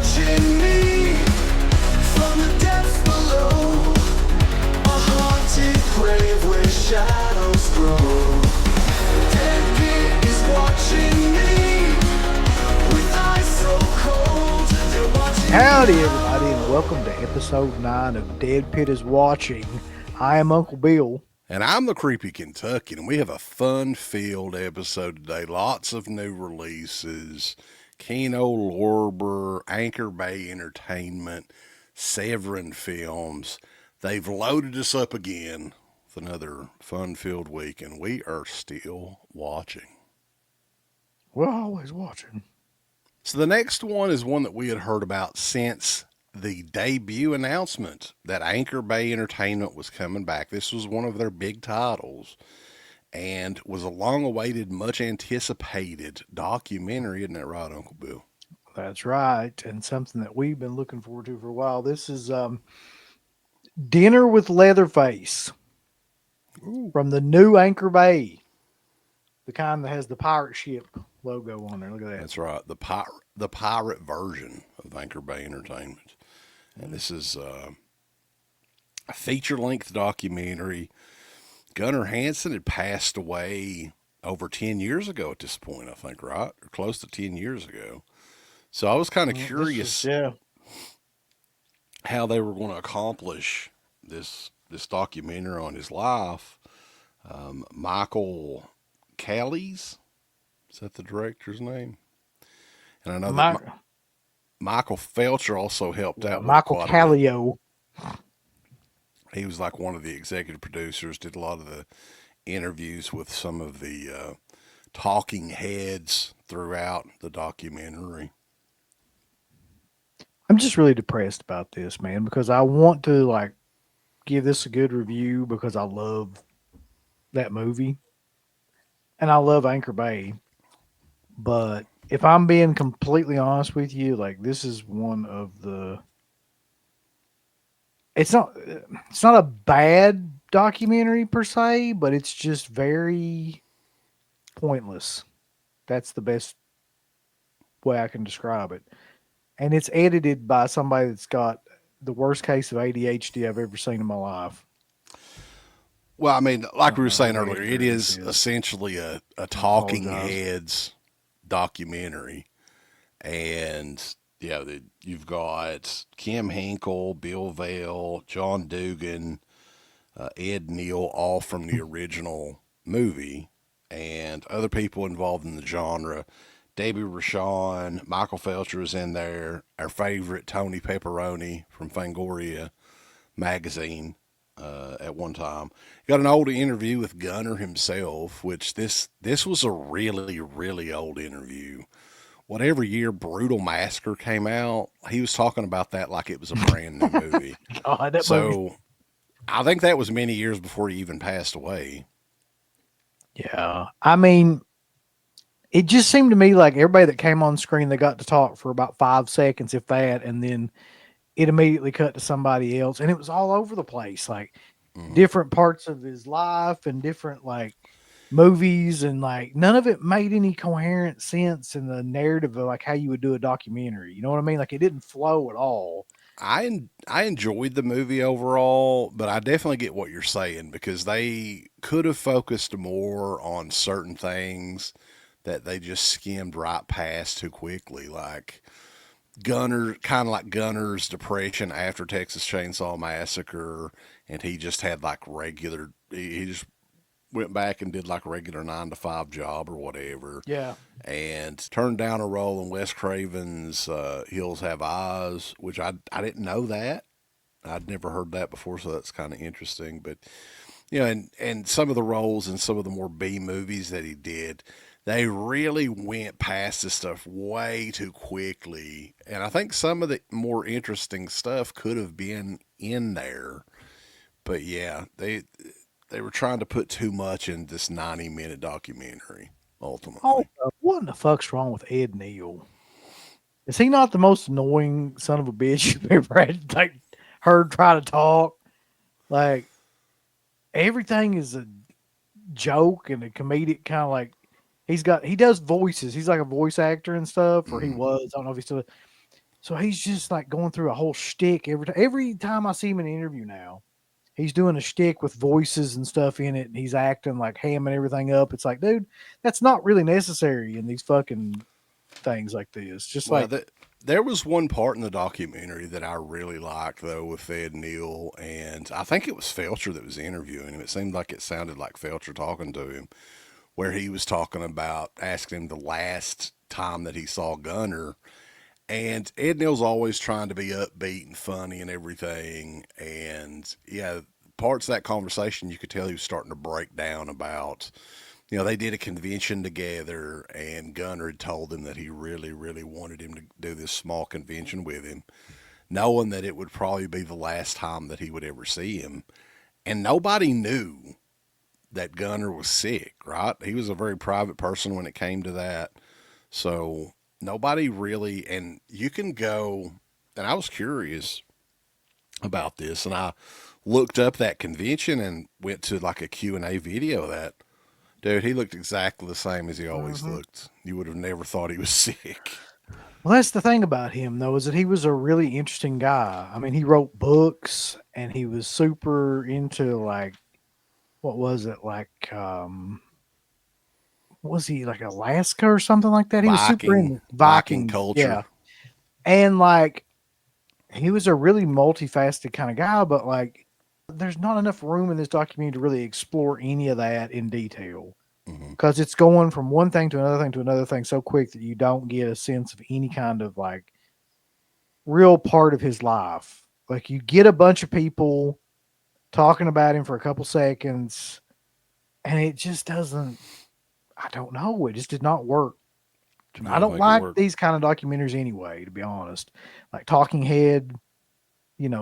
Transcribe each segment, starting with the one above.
watching me from the depths below, a haunted grave where shadows grow. Deadpit is watching me with eyes so cold. They're watching. Howdy, everybody, and welcome to episode 9 of Deadpit is Watching. I am Uncle Bill. And I'm the Creepy Kentuckian, and we have a fun-filled episode today. Lots of new releases. Kino Lorber, Anchor Bay Entertainment, Severin Films. They've loaded us up again with another fun-filled week, and we are still watching. We're always watching. So the next one is one that we had heard about since the debut announcement that Anchor Bay Entertainment was coming back. This was one of their big titles and was a long-awaited, much-anticipated documentary. Isn't that right, Uncle Bill? That's right, and something that we've been looking forward to for a while. This is Dinner with Leatherface. Ooh. From the new Anchor Bay, the kind that has the pirate ship logo on there. Look at that. That's right, the pirate version of Anchor Bay Entertainment. And this is a feature-length documentary. Gunnar Hansen had passed away over 10 years ago at this point, I think, right? Or close to 10 years ago. So I was kind of curious how they were going to accomplish this documentary on his life. Michael Callies, is that the director's name? And I know that Michael Felcher also helped out. Michael Callio. He was like one of the executive producers, did a lot of the interviews with some of the talking heads throughout the documentary. I'm just really depressed about this, man, because I want to give this a good review because I love that movie and I love Anchor Bay. But if I'm being completely honest with you, this is one of the. It's not a bad documentary per se, but it's just very pointless. That's the best way I can describe it. And it's edited by somebody that's got the worst case of ADHD I've ever seen in my life. Well, I mean, like we were saying earlier, it is essentially a talking heads documentary. And yeah, you've got Kim Hinkle, Bill Vale, John Dugan, Ed Neal, all from the original movie, and other people involved in the genre. Debbie Rochon, Michael Felcher is in there. Our favorite Tony Pepperoni from Fangoria magazine at one time. Got an old interview with Gunnar himself, which this was a really, really old interview. Whatever year Brutal Massacre came out, he was talking about that like it was a brand new movie. God, that movie. I think that was many years before he even passed away. Yeah. I mean, it just seemed to me like everybody that came on screen, they got to talk for about 5 seconds, if that, and then it immediately cut to somebody else. And it was all over the place, different parts of his life and different movies, and none of it made any coherent sense in the narrative of how you would do a documentary. You know what I mean? It didn't flow at all. I enjoyed the movie overall, but I definitely get what you're saying, because they could have focused more on certain things that they just skimmed right past too quickly, like Gunner's depression after Texas Chainsaw Massacre, and he just had he just went back and did a regular 9-to-5 job or whatever. Yeah. And turned down a role in Wes Craven's Hills Have Eyes, which I didn't know that. I'd never heard that before, so that's kind of interesting. But, and some of the roles in some of the more B movies that he did, they really went past this stuff way too quickly. And I think some of the more interesting stuff could have been in there. But yeah, they were trying to put too much in this 90-minute documentary, ultimately. Oh, what in the fuck's wrong with Ed Neal? Is he not the most annoying son of a bitch you've ever heard try to talk? Everything is a joke and a comedic kind of he does voices. He's like a voice actor and stuff, or he was. I don't know if he's still. So he's just like going through a whole shtick every time I see him in an interview now. He's doing a shtick with voices and stuff in it, and he's acting like hamming everything up. It's like, dude, that's not really necessary in these fucking things like this. Just Well, like, there was one part in the documentary that I really liked, though, with Ed Neal, and I think it was Felcher that was interviewing him. It seemed like it sounded like Felcher talking to him, where he was talking about asking him the last time that he saw Gunner. And Ed Neal's always trying to be upbeat and funny and everything. And yeah, parts of that conversation, you could tell he was starting to break down about, they did a convention together, and Gunner had told him that he really, really wanted him to do this small convention with him, knowing that it would probably be the last time that he would ever see him. And nobody knew that Gunner was sick, right? He was a very private person when it came to that. So nobody really, and you can go, and I was curious about this, and I looked up that convention and went to like a Q&A video of that. Dude, he looked exactly the same as he always looked. You would have never thought he was sick. well, that's the thing about him, though, is that he was a really interesting guy. I mean, he wrote books and he was super into like, what was it? Like, was he like Alaska or something like that? He was super into Viking Vikings. culture. Yeah. And like, he was a really multifaceted kind of guy, but like, there's not enough room in this documentary to really explore any of that in detail because it's going from one thing to another thing to another thing so quick that you don't get a sense of any kind of like real part of his life. Like, you get a bunch of people talking about him for a couple seconds, and it just doesn't. I don't know. It just did not work. You I don't don't think it like worked? these kind of documentaries anyway, to be honest. Like talking head,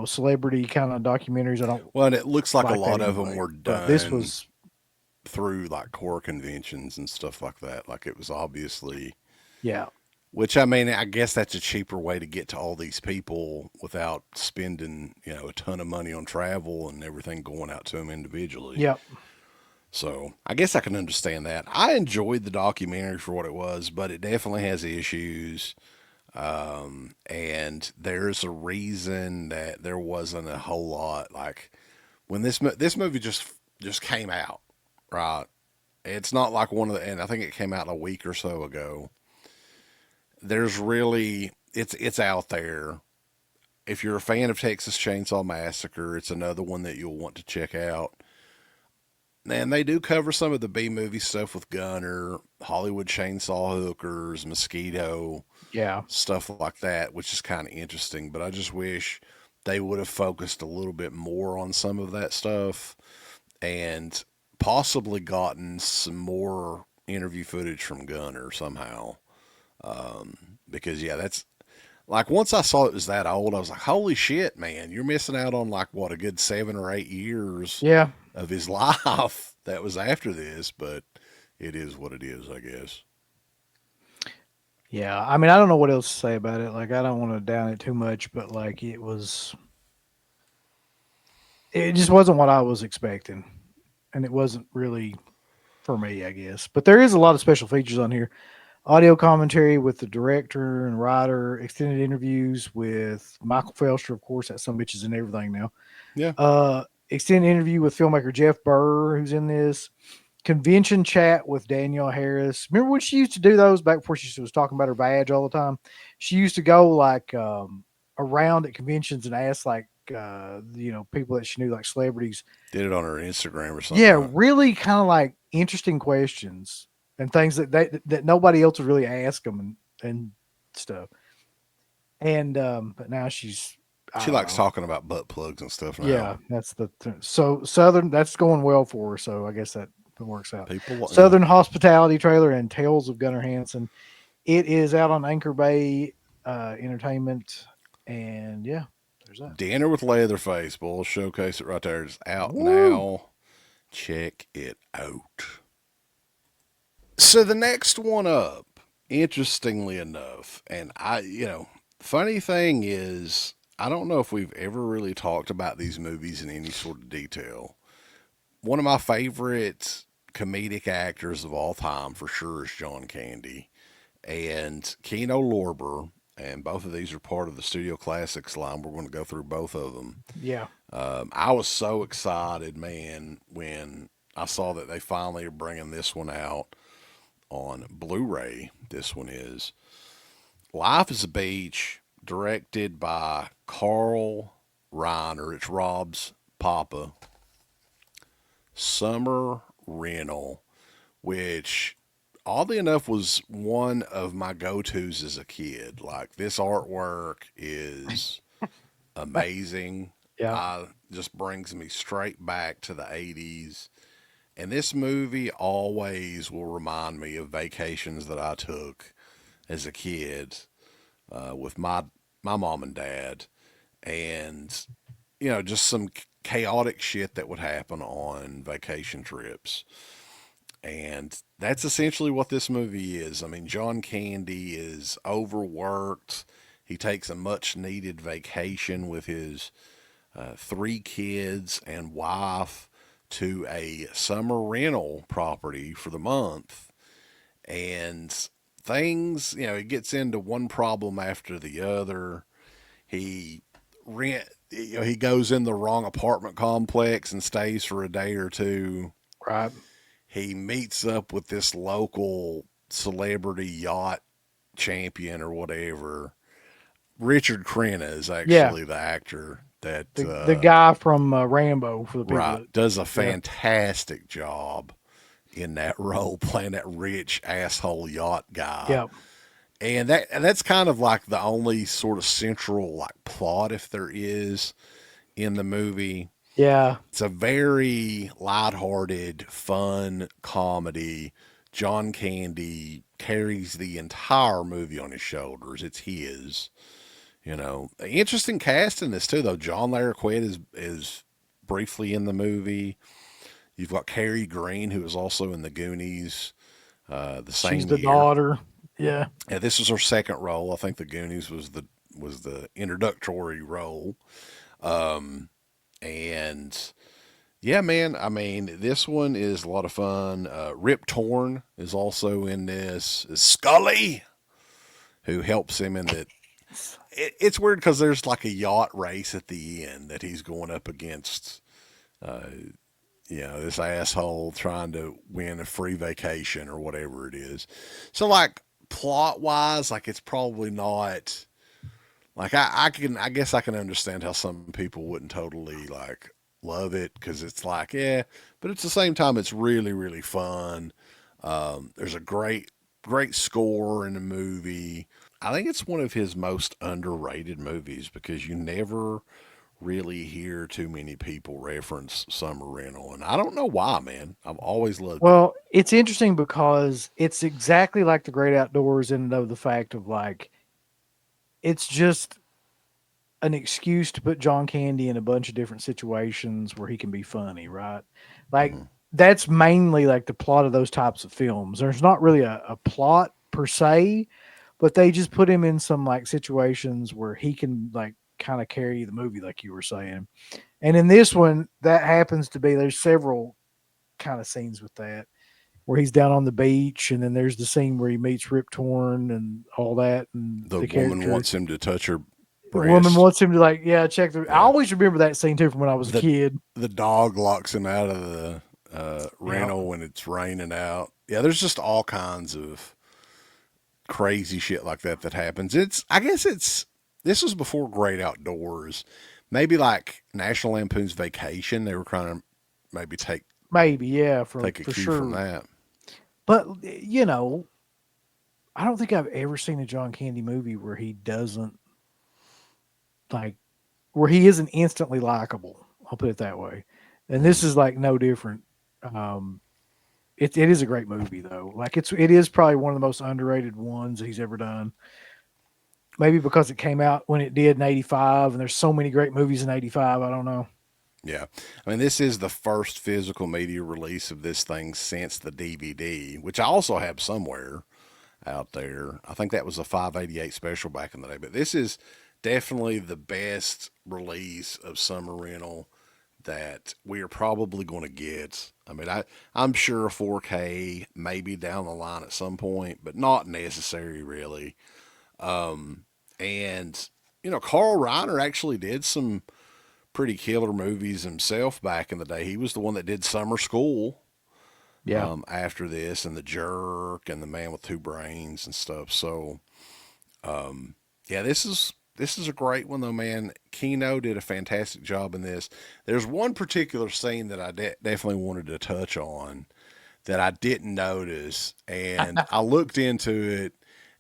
celebrity kind of documentaries. I don't Well, and it looks like a like that lot of them anyway. were But this done was, through like core conventions and stuff like that. Like it was obviously, yeah, which I mean, I guess that's a cheaper way to get to all these people without spending, a ton of money on travel and everything going out to them individually. yep, So I guess I can understand that. I enjoyed the documentary for what it was, but it definitely has issues. And there's a reason that there wasn't a whole lot like when this movie just came out, right? It's not like one of the, and I think it came out a week or so ago. There's really, it's out there. If you're a fan of Texas Chainsaw Massacre, it's another one that you'll want to check out. And they do cover some of the B movie stuff with Gunner, Hollywood Chainsaw Hookers, Mosquito, yeah. stuff like that, which is kind of interesting. But I just wish they would have focused a little bit more on some of that stuff and possibly gotten some more interview footage from Gunner somehow. Because, yeah, that's like once I saw it was that old, I was like, holy shit, man, you're missing out on like what, a good 7 or 8 years Yeah. of his life that was after this. But it is what it is, I guess. Yeah. I mean, I don't know what else to say about it. Like, I don't want to down it too much, but like, it just wasn't what I was expecting. And it wasn't really for me, I guess. But there is a lot of special features on here. Audio commentary with the director and writer, extended interviews with Michael Felster, of course, that some bitch is in everything now. Yeah. Extended interview with filmmaker Jeff Burr, who's in this. Convention chat with Danielle Harris. Remember when she used to do those back before she was talking about her badge all the time? She used to go like around at conventions and ask like people that she knew, like celebrities. Did it on her Instagram or something. Yeah, Right? really kind of like interesting questions and things that nobody else would really ask them and stuff. And but now she's I She don't likes know. talking about butt plugs and stuff now. Yeah, that's so Southern. That's going well for her. So I guess that works out. People, Southern Hospitality Trailer and Tales of Gunnar Hansen. It is out on Anchor Bay Entertainment, and yeah, there's that. Dinner with Leatherface, boy. Showcase it right there. It's out Woo! now. Check it out. So the next one up, interestingly enough, and funny thing is, I don't know if we've ever really talked about these movies in any sort of detail. One of my favorite comedic actors of all time, for sure, is John Candy. And Keno Lorber and both of these are part of the Studio Classics line. We're going to go through both of them. Yeah. I was so excited, man, when I saw that they finally are bringing this one out on Blu-ray. This one is Life is a Beach, directed by Carl Reiner. It's Rob's papa. Summer Rental, which oddly enough was one of my go-tos as a kid. Like, this artwork is amazing. Yeah. Just brings me straight back to the 80s. And this movie always will remind me of vacations that I took as a kid with my mom and dad, and just some chaotic shit that would happen on vacation trips. And that's essentially what this movie is. I mean, John Candy is overworked. He takes a much needed vacation with his three kids and wife to a summer rental property for the month. And things, it gets into one problem after the other. He he goes in the wrong apartment complex and stays for a day or two. Right. He meets up with this local celebrity yacht champion or whatever. Richard Crenna is actually the actor that the guy from Rambo, for the people right, that, does a fantastic job in that role, playing that rich asshole yacht guy. yeah. And that's kind of like the only sort of central like plot, if there is, in the movie. Yeah. It's a very lighthearted, fun comedy. John Candy carries the entire movie on his shoulders. It's his. Interesting cast in this too, though. John Larroquette is briefly in the movie. You've got Carrie Green, who is also in the Goonies. The same She's the year. daughter. Yeah. Yeah, this was her second role. I think the Goonies was the introductory role. And yeah, man, I mean, this one is a lot of fun. Rip Torn is also in this. Scully, who helps him in the. It's weird because there's like a yacht race at the end that he's going up against. This asshole trying to win a free vacation or whatever it is. So, like, plot wise, like, it's probably not. Like, I guess I can understand how some people wouldn't totally like love it, because it's like, yeah, but at the same time, it's really, really fun. There's a great score in the movie. I think it's one of his most underrated movies, because you never really hear too many people reference Summer Rental, and I don't know why, man. I've always loved it. Well, it's interesting because it's exactly like The Great Outdoors in and of the fact of, like, it's just an excuse to put John Candy in a bunch of different situations where he can be funny, right? Like, that's mainly like the plot of those types of films. There's not really a plot per se, but they just put him in some like situations where he can like kind of carry the movie, like you were saying. And in this one, that happens to be, there's several kind of scenes with that, where he's down on the beach, and then there's the scene where he meets Rip Torn and all that. And the woman wants him to touch her breast. The woman wants him to, like, check the. Yeah. I always remember that scene too from when I was a kid. The dog locks him out of the rental when it's raining out. Yeah, there's just all kinds of crazy shit like that happens. This was before Great Outdoors. Maybe like National Lampoon's Vacation. They were trying to maybe take a cue from that. But I don't think I've ever seen a John Candy movie where he doesn't where he isn't instantly likable. I'll put it that way. And this is like no different. It is a great movie though. Like it is probably one of the most underrated ones he's ever done. Maybe because it came out when it did in 85, and there's so many great movies in 85. I don't know. Yeah. I mean, this is the first physical media release of this thing since the DVD, which I also have somewhere out there. I think that was a 588 special back in the day, but this is definitely the best release of Summer Rental that we are probably going to get. I mean, I'm sure 4K maybe down the line at some point, but not necessary really. And, Carl Reiner actually did some pretty killer movies himself back in the day. He was the one that did Summer School. Yeah. After this, and The Jerk, and The Man with Two Brains, and stuff. So, yeah, this is a great one though, man. Kino did a fantastic job in this. There's one particular scene that I definitely wanted to touch on that I didn't notice, and I looked into it,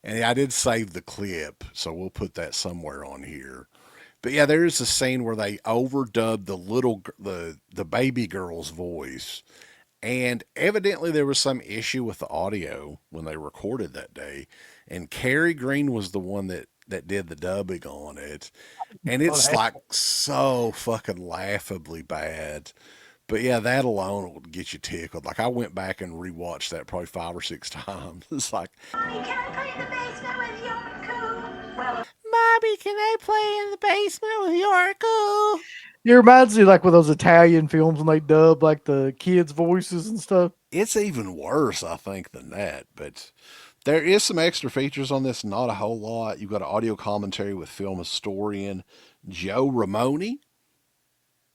and I did save the clip, so we'll put that somewhere on here. But yeah, there is a scene where they overdubbed the baby girl's voice. And evidently there was some issue with the audio when they recorded that day. And Carrie Green was the one that did the dubbing on it. And it's like so fucking laughably bad. But yeah, that alone would get you tickled. Like I went back and rewatched that probably 5 or 6 times. It's like, Mommy, can I play in the basement with Yorko? Well, Mommy, can I play in the basement with Yorko? It reminds me like with those Italian films when they dub like the kids' voices and stuff. It's even worse, I think, than that. But there is some extra features on this, not a whole lot. You've got an audio commentary with film historian Joe Ramone,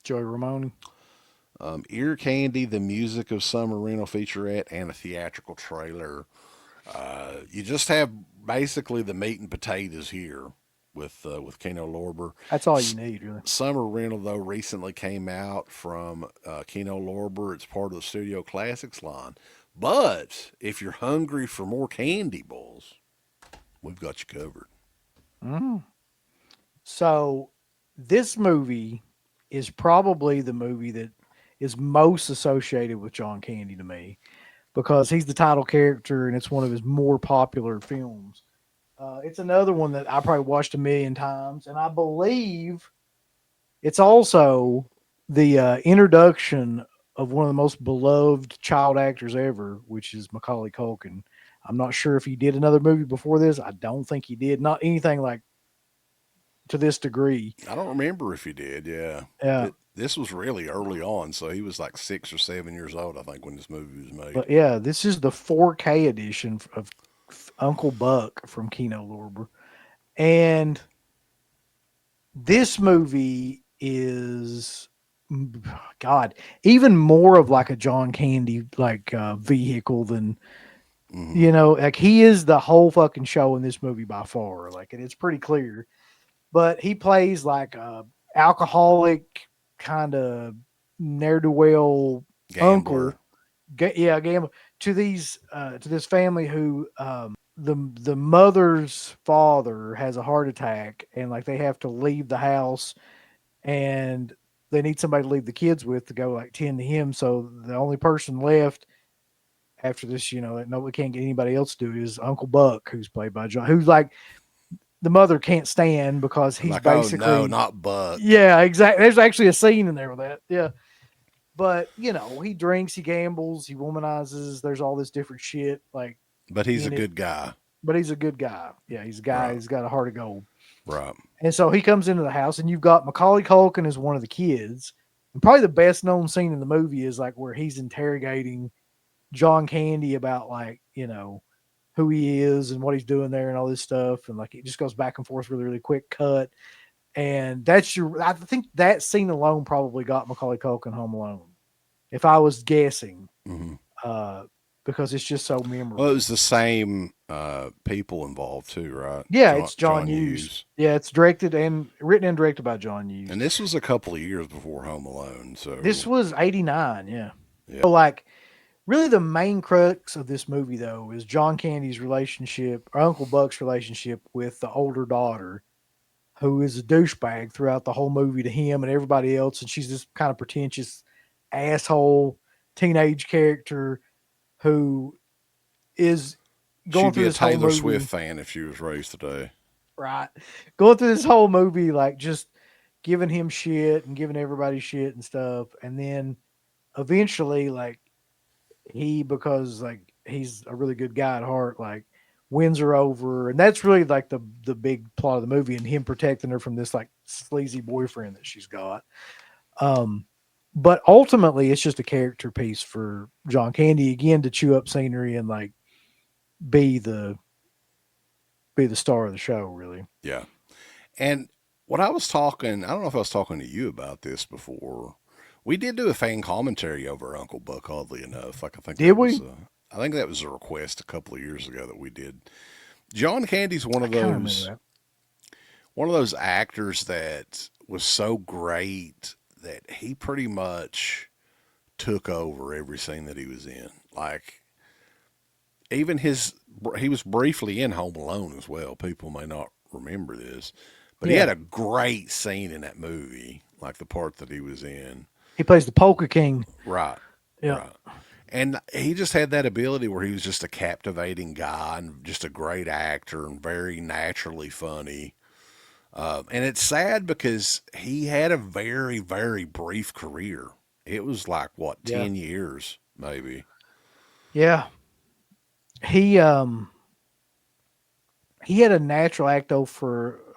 Joey Ramone. Ear Candy, the music of Summer Rental featurette, and a theatrical trailer. You just have basically the meat and potatoes here with Kino Lorber. That's all you need, really. Summer Rental, though, recently came out from Kino Lorber. It's part of the Studio Classics line. But if you're hungry for more candy balls, we've got you covered. So this movie is probably the movie that is most associated with John Candy to me because he's the title character and it's one of his more popular films. It's another one that I probably watched 1,000,000 times, and I believe it's also the introduction of one of the most beloved child actors ever, which is Macaulay Culkin. I'm not sure if he did another movie before this. I don't think he did. Not anything like to this degree. I don't remember if he did, yeah. Yeah. This was really early on, so he was like 6 or 7 years old, I think, when this movie was made. But yeah, this is the 4K edition of Uncle Buck from Kino Lorber. And this movie is, God, even more of like a John Candy like vehicle than, like he is the whole fucking show in this movie by far. Like, and it's pretty clear. But he plays like a alcoholic kind of ne'er-do-well uncle. Gambler to this family who the mother's father has a heart attack and like they have to leave the house and they need somebody to leave the kids with to go like tend to him. So the only person left after this, that nobody can't get anybody else to do is Uncle Buck, who's played by John, who's like the mother can't stand because he's like, basically oh no, not Buck. Yeah, exactly. There's actually a scene in there with that. Yeah. But, he drinks, he gambles, he womanizes. There's all this different shit. Like, but he's a good guy. But he's a good guy. Yeah, he's a guy. Right. He's got a heart of gold. Right. And so he comes into the house, and you've got Macaulay Culkin as one of the kids. And probably the best known scene in the movie is like where he's interrogating John Candy about like, who he is and what he's doing there and all this stuff. And like it just goes back and forth really, really quick cut. And I think that scene alone probably got Macaulay Culkin home alone, if I was guessing, because it's just so memorable. Well, it was the same people involved too, right? Yeah, it's John Hughes. Yeah, it's written and directed by John Hughes. And this was a couple of years before Home Alone. So this was 89, yeah. So like, really the main crux of this movie, though, is John Candy's relationship, or Uncle Buck's relationship with the older daughter, who is a douchebag throughout the whole movie to him and everybody else. And she's this kind of pretentious asshole teenage character who is going through this whole movie. She'd be a Taylor Swift fan if she was raised today. Right. Going through this whole movie, like just giving him shit and giving everybody shit and stuff. And then eventually, like, because like he's a really good guy at heart, like wins her over, and that's really like the big plot of the movie, and him protecting her from this like sleazy boyfriend that she's got. But ultimately it's just a character piece for John Candy again to chew up scenery and like be the be the star of the show, really. Yeah. And what I was talking, I don't know if I was talking to you about this before. We did do a fan commentary over Uncle Buck, oddly enough. Like Did we? I think that was a request a couple of years ago that we did. John Candy's I kind of remember that. one of those actors that was so great that he pretty much took over every scene that he was in. Like even he was briefly in Home Alone as well. People may not remember this, but he Yeah. had a great scene in that movie, like the part that he was in. He plays the Polka King. Right. Yeah. Right. And he just had that ability where he was just a captivating guy and just a great actor and very naturally funny. And it's sad because he had a very, very brief career. It was like, what, 10 years, maybe. Yeah. He had a natural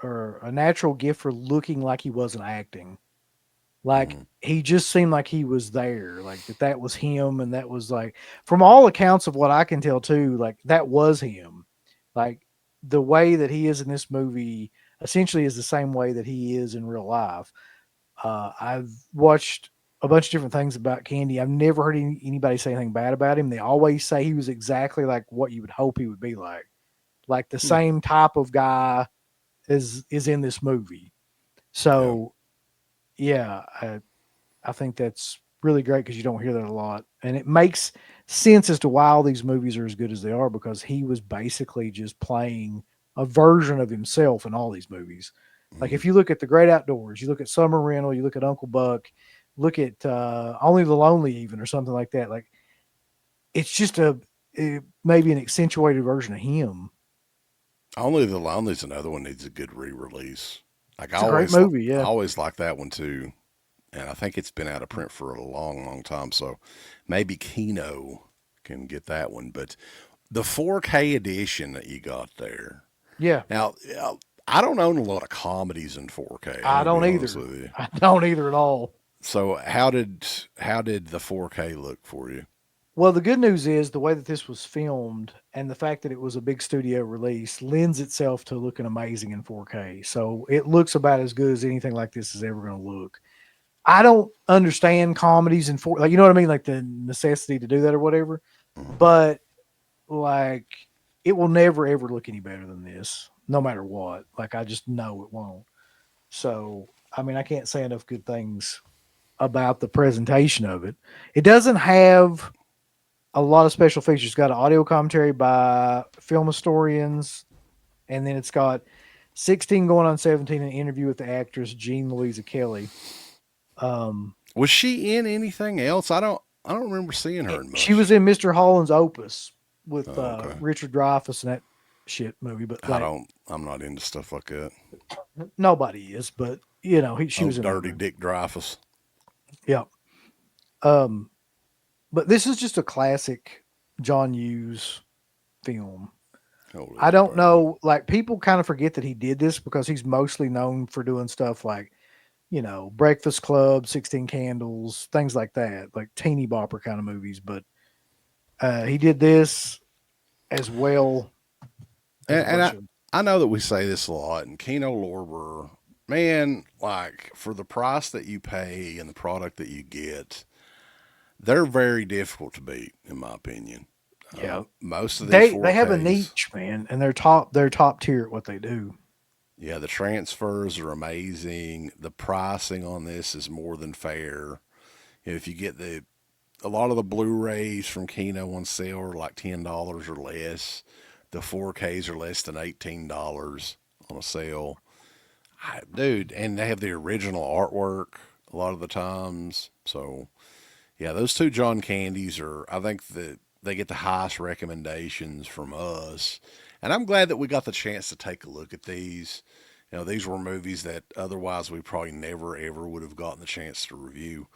or a natural gift for looking like he wasn't acting. Like he just seemed like he was there, like that was him, and that was like, from all accounts of what I can tell too, like that was him. Like the way that he is in this movie essentially is the same way that he is in real life. I've watched a bunch of different things about Candy. I've never heard anybody say anything bad about him. They always say he was exactly like what you would hope he would be like the same type of guy is in this movie. So yeah, I think that's really great because you don't hear that a lot. And it makes sense as to why all these movies are as good as they are, because he was basically just playing a version of himself in all these movies. Like if you look at The Great Outdoors, you look at Summer Rental, you look at Uncle Buck, look at Only the Lonely even, or something like that. Like it's just maybe an accentuated version of him. Only the Lonely's another one needs a good re-release. Like It's a great movie, I yeah. always like that one too, and I think it's been out of print for a long, long time. So maybe Kino can get that one. But the 4K edition that you got there. Yeah. Now, I don't own a lot of comedies in 4K. I I'm gonna don't be either. honest with you. I don't either at all. So how did the 4K look for you? Well, the good news is the way that this was filmed and the fact that it was a big studio release lends itself to looking amazing in 4K. So it looks about as good as anything like this is ever going to look. I don't understand comedies in 4K, like, you know what I mean? Like the necessity to do that or whatever, but like it will never ever look any better than this, no matter what. Like I just know it won't. So, I mean, I can't say enough good things about the presentation of it. It doesn't have a lot of special features. It's got an audio commentary by film historians, and then it's got 16 going on 17, an interview with the actress Jean Louisa Kelly. Was she in anything else? I don't remember seeing her in much. She was in Mr. Holland's Opus with okay. Richard Dreyfuss and that shit movie, but like, I'm not into stuff like that. nobody is, but you know, she was in Dirty that. Dick Dreyfuss. Yeah. But this is just a classic John Hughes film. Holy I don't crap. know, like people kind of forget that he did this because he's mostly known for doing stuff like, you know, Breakfast Club, 16 Candles, things like that, like teeny bopper kind of movies. But he did this as well. And I know that we say this a lot, and Kino Lorber, man, like for the price that you pay and the product that you get, they're very difficult to beat, in my opinion. Yeah, most of these they have a 4Ks, niche, man, and they're top tier at what they do. Yeah, the transfers are amazing. The pricing on this is more than fair. If you get a lot of the Blu-rays from Kino on sale are like $10 or less. The 4Ks are less than $18 on a sale. Dude, and they have the original artwork a lot of the times. So, yeah, those two John Candies I think that they get the highest recommendations from us. And I'm glad that we got the chance to take a look at these. You know, these were movies that otherwise we probably never, ever would have gotten the chance to review.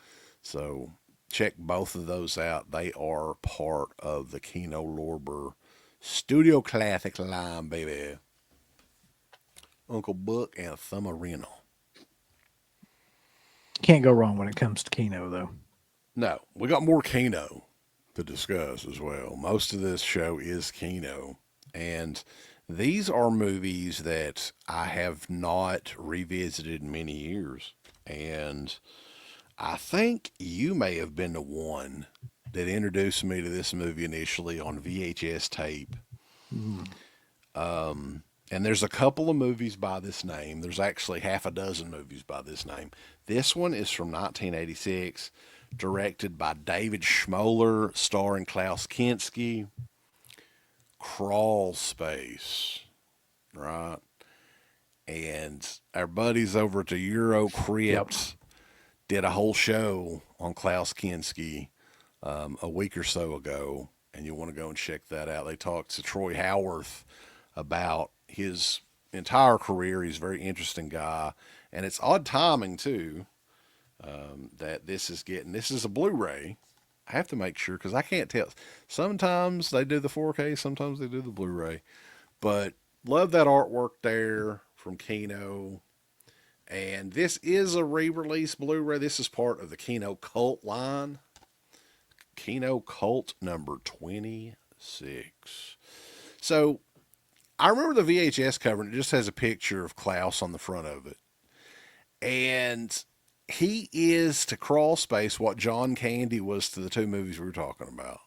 So check both of those out. They are part of the Kino Lorber Studio Classic line, baby. Uncle Buck and Summer Rental. Can't go wrong when it comes to Kino, though. No, we got more Kino to discuss as well. Most of this show is Kino. And These are movies that I have not revisited in many years. And I think you may have been the one that introduced me to this movie initially on VHS tape. Mm. And there's a couple of movies by this name. There's actually half a dozen movies by this name. This one is from 1986, directed by David Schmoller, starring Klaus Kinski. Crawl Space, right? And our buddies over at the Euro Crypt did a whole show on Klaus Kinski a week or so ago, and you want to go and check that out. They talked to Troy Howarth about his entire career. He's a very interesting guy, and it's odd timing too that this is a Blu-ray. I have to make sure because I can't tell. Sometimes they do the 4K, sometimes they do the Blu-ray, but love that artwork there from Kino. And this is a re-release Blu-ray. This is part of the Kino Cult line. Kino Cult number 26. So I remember the VHS cover, and it just has a picture of Klaus on the front of it. And he is to Crawl Space what John Candy was to the two movies we were talking about.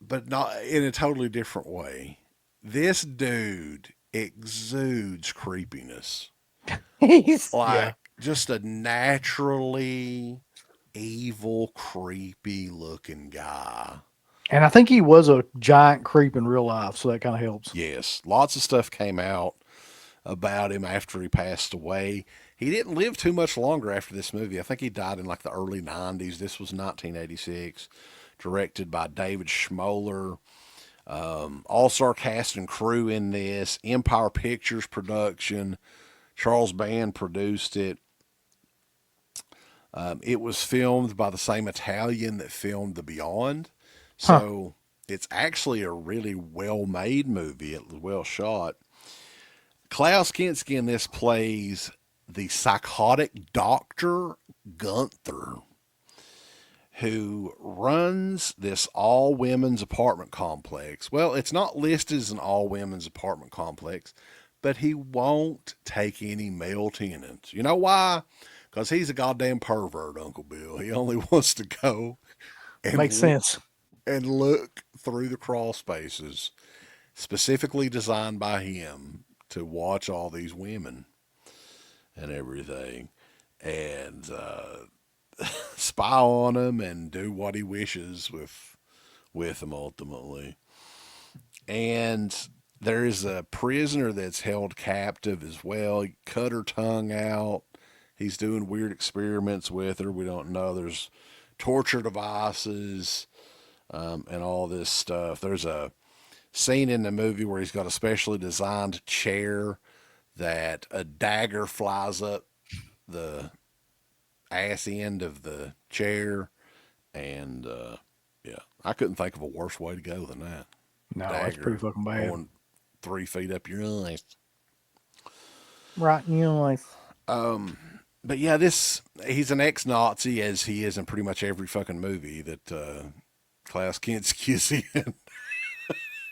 But not in a totally different way. This dude exudes creepiness. He's Like just a naturally evil, creepy looking guy. and I think he was a giant creep in real life, so that kind of helps. Yes, lots of stuff came out about him after he passed away. He didn't live too much longer after this movie. I think he died in like the early 90s. This was 1986, directed by David Schmoller. All-star cast and crew in this. Empire Pictures production. Charles Band produced it. It was filmed by the same Italian that filmed The Beyond. So it's actually a really well-made movie. It was well shot. Klaus Kinski in this plays the psychotic Dr. Gunther, who runs this all-women's apartment complex. Well, it's not listed as an all-women's apartment complex, but he won't take any male tenants. You know why? Because he's a goddamn pervert, Uncle Bill. He only wants to go and Makes sense. and look through the crawl spaces specifically designed by him to watch all these women and everything and spy on them and do what he wishes with them ultimately. And there's a prisoner that's held captive as well. He cut her tongue out. He's doing weird experiments with her. We don't know. There's torture devices and all this stuff. There's a scene in the movie where he's got a specially designed chair that a dagger flies up the ass end of the chair. And yeah, I couldn't think of a worse way to go than that. No, that's pretty fucking bad. Going 3 feet up your ass. Right, you know, like But yeah, he's an ex-Nazi, as he is in pretty much every fucking movie that Klaus Kinski is in.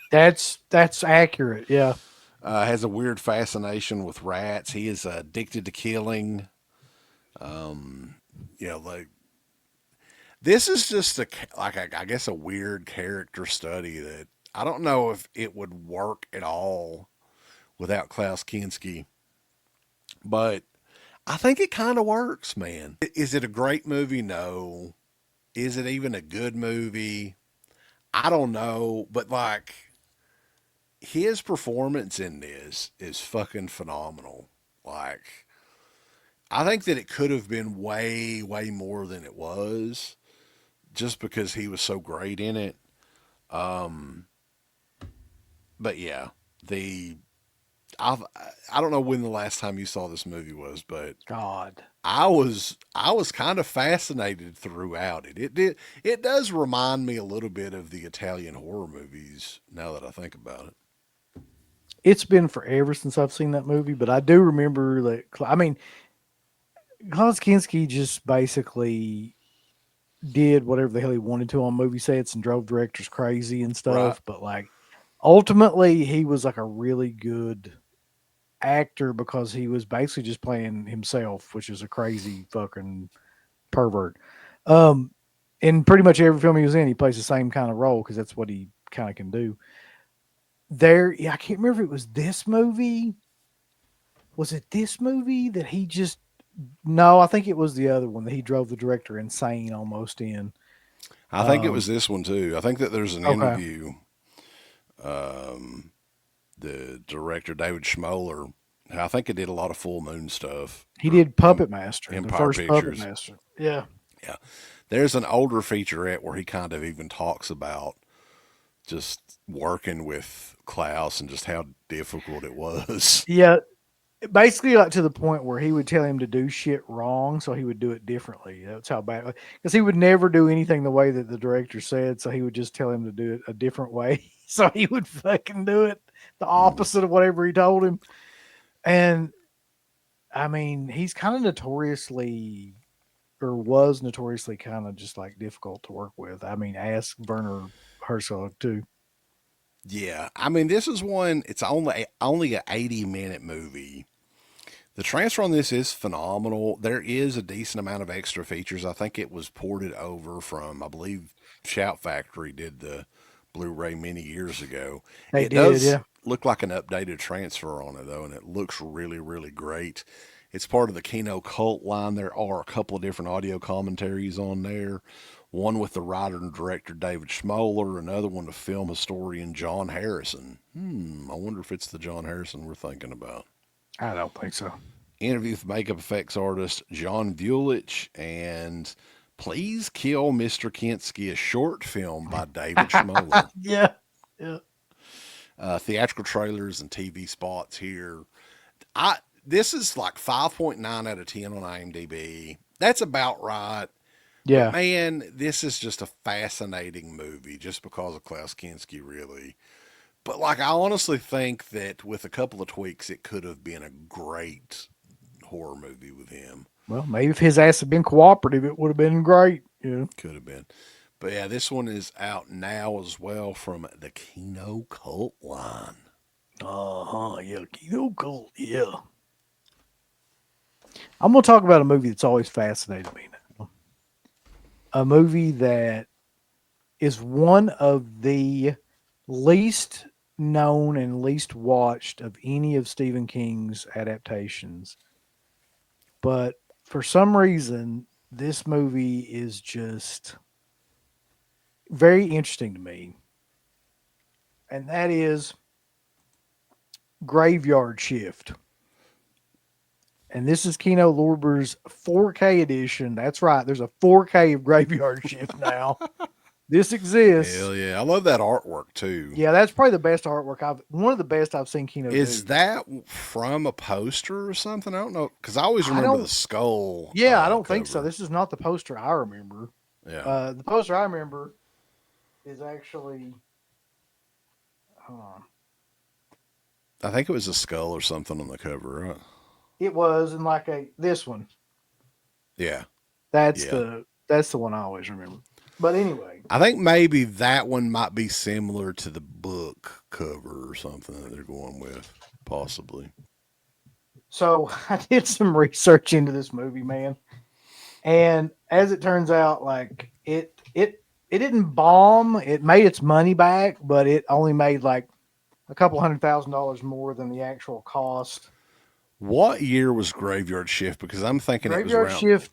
that's accurate. Yeah. Has a weird fascination with rats. He is addicted to killing. Like this is just I guess a weird character study that I don't know if it would work at all without Klaus Kinski, but I think it kind of works, man. Is it a great movie? No. Is it even a good movie? I don't know, but like his performance in this is fucking phenomenal. Like I think that it could have been way, way more than it was just because he was so great in it. But yeah, I don't know when the last time you saw this movie was, but God, I was kind of fascinated throughout it. It does remind me a little bit of the Italian horror movies now that I think about it. it's been forever since I've seen that movie, but I do remember that. I mean, Klaus Kinski just basically did whatever the hell he wanted to on movie sets and drove directors crazy and stuff. Right. But like ultimately he was like a really good actor because he was basically just playing himself, which is a crazy fucking pervert. Um, in pretty much every film he was in, he plays the same kind of role because that's what he kind of can do. Yeah, I can't remember if it was this movie. Was it this movie that he just? No, I think it was the other one that he drove the director insane almost in. I think it was this one too. I think that there's an Okay. interview. The director David Schmoller. I think he did a lot of Full Moon stuff. He Or did Puppet Master, the Empire first Puppet Pictures. Master. Yeah. Yeah, there's an older featurette where he kind of even talks about just working with Klaus and just how difficult it was. Yeah. Basically, like to the point where he would tell him to do shit wrong, so he would do it differently. That's how bad, because he would never do anything the way that the director said, so he would just tell him to do it a different way. So he would fucking do it the opposite of whatever he told him. And I mean, he's kind of notoriously, or was notoriously, kind of just like difficult to work with. I mean, ask Werner Herzog too. Yeah, I mean this is one. It's only a 80-minute movie. The transfer on this is phenomenal. There is a decent amount of extra features. I think it was ported over from, I believe, Shout Factory did the Blu-ray many years ago. They It did, does yeah. look like an updated transfer on it though, and it looks really, really great. It's part of the Kino Cult line. There are a couple of different audio commentaries on there. One with the writer and director David Schmoller, another one with film historian John Harrison. I wonder if it's the John Harrison we're thinking about. I don't think so. Interview with makeup effects artist John Vulich, and Please Kill Mr. Kinski, a short film by David Schmoller. Yeah, yeah. Theatrical trailers and TV spots here. This is like 5.9 out of 10 on IMDb. That's about right. But Yeah. man, this is just a fascinating movie just because of Klaus Kinski, really. But like, I honestly think that with a couple of tweaks, it could have been a great horror movie with him. Well, maybe if his ass had been cooperative, it would have been great. Yeah. Could have been. But yeah, this one is out now as well from the Kino Cult line. Yeah. Kino Cult. Yeah. I'm going to talk about a movie that's always fascinated me now. A movie that is one of the least known and least watched of any of Stephen King's adaptations. But for some reason, this movie is just very interesting to me. And that is Graveyard Shift. And this is Kino Lorber's 4K edition. That's right. There's a 4K of Graveyard Shift now. This exists. Hell yeah. I love that artwork too. Yeah, that's probably the best artwork one of the best I've seen Kino Is do. that from a poster or something? I don't know. Because I always I remember don't- the skull. Yeah, I don't think so. cover. This is not the poster I remember. Yeah. The poster I remember is actually. Hold on. I think it was a skull or something on the cover, right? It was in like this one. Yeah. That's Yeah. the one I always remember. But anyway, I think maybe that one might be similar to the book cover or something that they're going with, possibly. so I did some research into this movie, man, and as it turns out, like it didn't bomb. It made its money back, but it only made like a couple $100,000 more than the actual cost. What year was Graveyard Shift? Because I'm thinking Graveyard it was around. Shift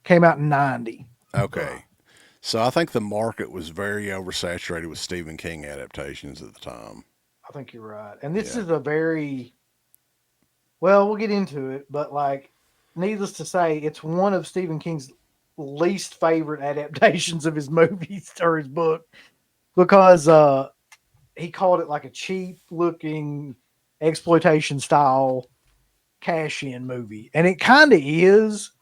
came out in '90. Okay. So I think the market was very oversaturated with Stephen King adaptations at the time. I think you're right. And this Yeah. is a very well, we'll get into it, but like needless to say, it's one of Stephen King's least favorite adaptations of his movies or his book because he called it like a cheap looking exploitation style cash in movie. And it kind of is,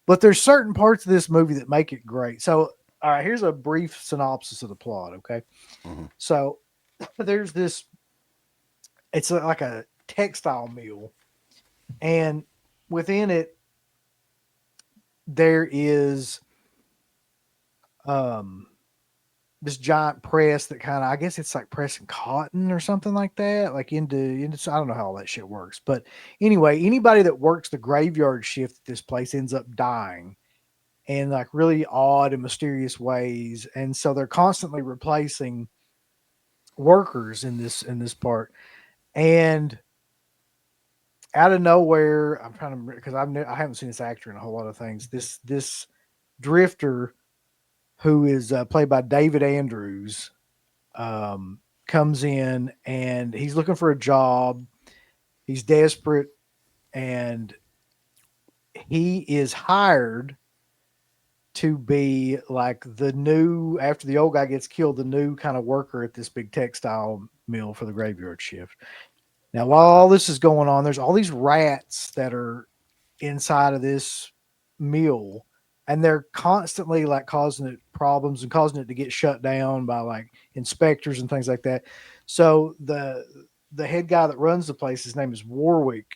but there's certain parts of this movie that make it great. So, all right, here's a brief synopsis of the plot, okay? Mhm. So, there's this it's like a textile mill, and within it there is this giant press that kind of, I guess it's like pressing cotton or something like that, like into I don't know how all that shit works. But anyway, anybody that works the graveyard shift at this place ends up dying in like really odd and mysterious ways. And so they're constantly replacing workers in this part. And out of nowhere, I'm trying to, because I haven't seen this actor in a whole lot of things. This drifter who is played by David Andrews, comes in and he's looking for a job. He's desperate, and he is hired to be like the new, after the old guy gets killed, the new kind of worker at this big textile mill for the graveyard shift. Now, while all this is going on, there's all these rats that are inside of this mill, and they're constantly like causing it problems and causing it to get shut down by like inspectors and things like that. So the head guy that runs the place, his name is Warwick,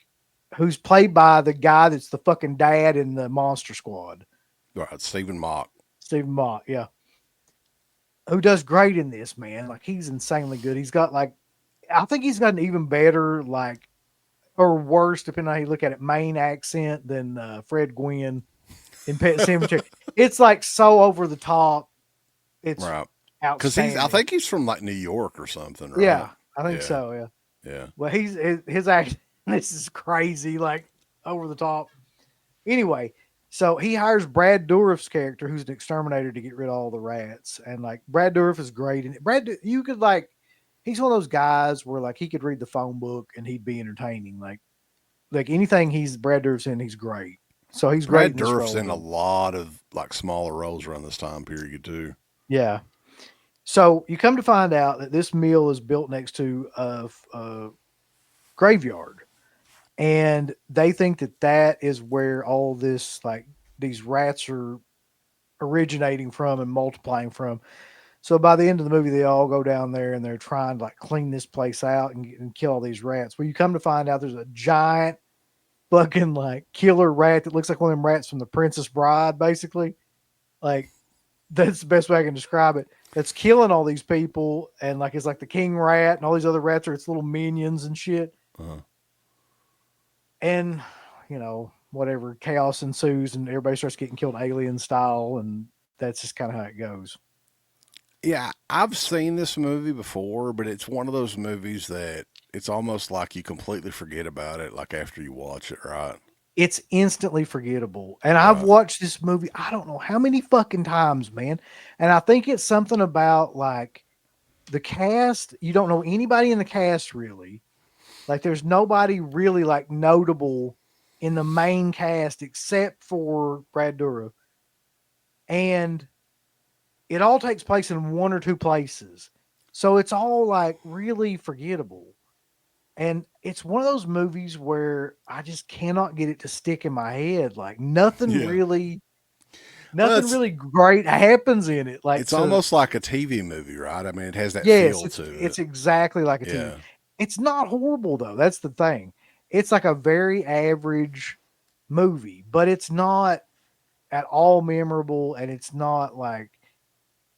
who's played by the guy that's the fucking dad in the Monster Squad. Right, Stephen Mock. Stephen Mott, yeah. Who does great in this, man. Like, he's insanely good. He's got like, I think he's got an even better, like, or worse, depending on how you look at it, Maine accent than Fred Gwynn in Pet Sematary. It's like so over the top. It's Right. Because outstanding. I think he's from like New York or something, right? Yeah, I think so, yeah. Yeah. Well, his act, this is crazy, like over the top. Anyway, so he hires Brad Dourif's character, who's an exterminator, to get rid of all the rats. And like Brad Dourif is great. And you could like, he's one of those guys where like he could read the phone book and he'd be entertaining. Like anything Brad Dourif's in, he's great. So he's great. Brad Dourif's in a lot of like smaller roles around this time period too. Yeah. So you come to find out that this mill is built next to a graveyard. And they think that is where all this, like, these rats are originating from and multiplying from. So by the end of the movie, they all go down there and they're trying to like clean this place out and kill all these rats. Well, you come to find out there's a giant fucking like killer rat that looks like one of them rats from The Princess Bride, basically. Like, that's the best way I can describe it. That's killing all these people, and like it's like the king rat, and all these other rats are its little minions and shit. Uh-huh. And, you know, whatever, chaos ensues and everybody starts getting killed alien style, and that's just kind of how it goes. Yeah, I've seen this movie before, but it's one of those movies that it's almost like you completely forget about it, like after you watch it, right? It's instantly forgettable. And I've watched this movie, I don't know how many fucking times, man. And I think it's something about like the cast. You don't know anybody in the cast really. Like, there's nobody really like notable in the main cast except for Brad Dourif. And it all takes place in one or two places. So it's all like really forgettable. And it's one of those movies where I just cannot get it to stick in my head. Like nothing really great happens in it. Like, it's almost like a TV movie, right? I mean, it has that yes, feel to it. It's exactly like a TV. It's not horrible though. That's the thing. It's like a very average movie, but it's not at all memorable, and it's not like,